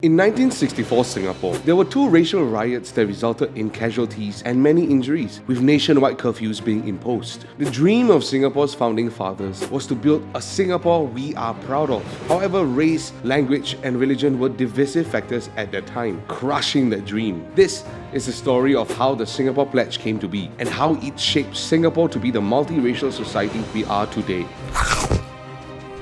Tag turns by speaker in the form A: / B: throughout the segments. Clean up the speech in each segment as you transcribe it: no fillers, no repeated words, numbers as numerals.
A: In 1964 Singapore, there were two racial riots that resulted in casualties and many injuries, with nationwide curfews being imposed. The dream of Singapore's founding fathers was to build a Singapore we are proud of. However, race, language, and religion were divisive factors at that time, crushing that dream. This is the story of how the Singapore Pledge came to be and how it shaped Singapore to be the multiracial society we are today.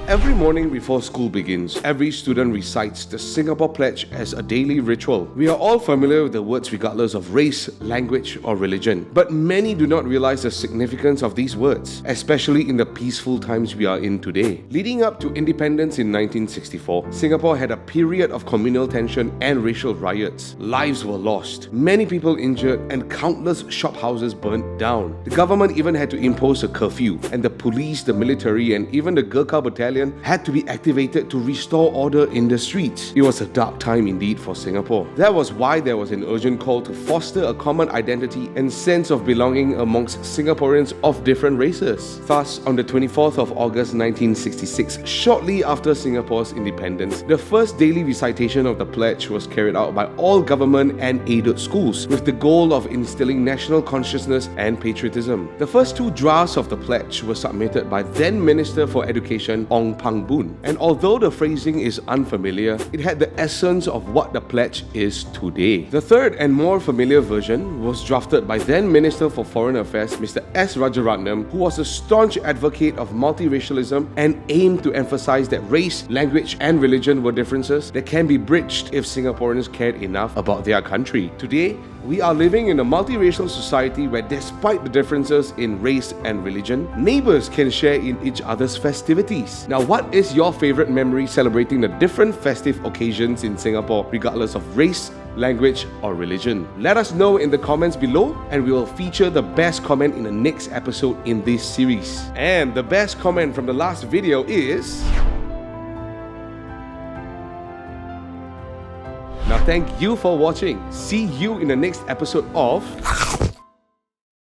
A: Every morning before school begins, every student recites the Singapore Pledge as a daily ritual. We are all familiar with the words regardless of race, language, or religion. But many do not realize the significance of these words, especially in the peaceful times we are in today. Leading up to independence in 1964, Singapore had a period of communal tension and racial riots. Lives were lost, many people injured, and countless shophouses burnt down. The government even had to impose a curfew, and the police, the military, and even the Gurkha battalion had to be activated to restore order in the streets. It was a dark time indeed for Singapore. That was why there was an urgent call to foster a common identity and sense of belonging amongst Singaporeans of different races. Thus, on the 24th of August 1966, shortly after Singapore's independence, the first daily recitation of the pledge was carried out by all government and aided schools, with the goal of instilling national consciousness and patriotism. The first two drafts of the pledge were submitted by then Minister for Education Ong Pang Boon, and although the phrasing is unfamiliar, it had the essence of what the pledge is today. The third and more familiar version was drafted by then Minister for Foreign Affairs Mr. S. Rajaratnam, who was a staunch advocate of multiracialism and aimed to emphasize that race, language, and religion were differences that can be bridged if Singaporeans cared enough about their country. Today, we are living in a multiracial society where, despite the differences in race and religion, neighbors can share in each other's festivities. Now, what is your favorite memory celebrating the different festive occasions in Singapore, regardless of race, language, or religion? Let us know in the comments below, and we will feature the best comment in the next episode in this series. And the best comment from the last video is... Now, thank you for watching. See you in the next episode of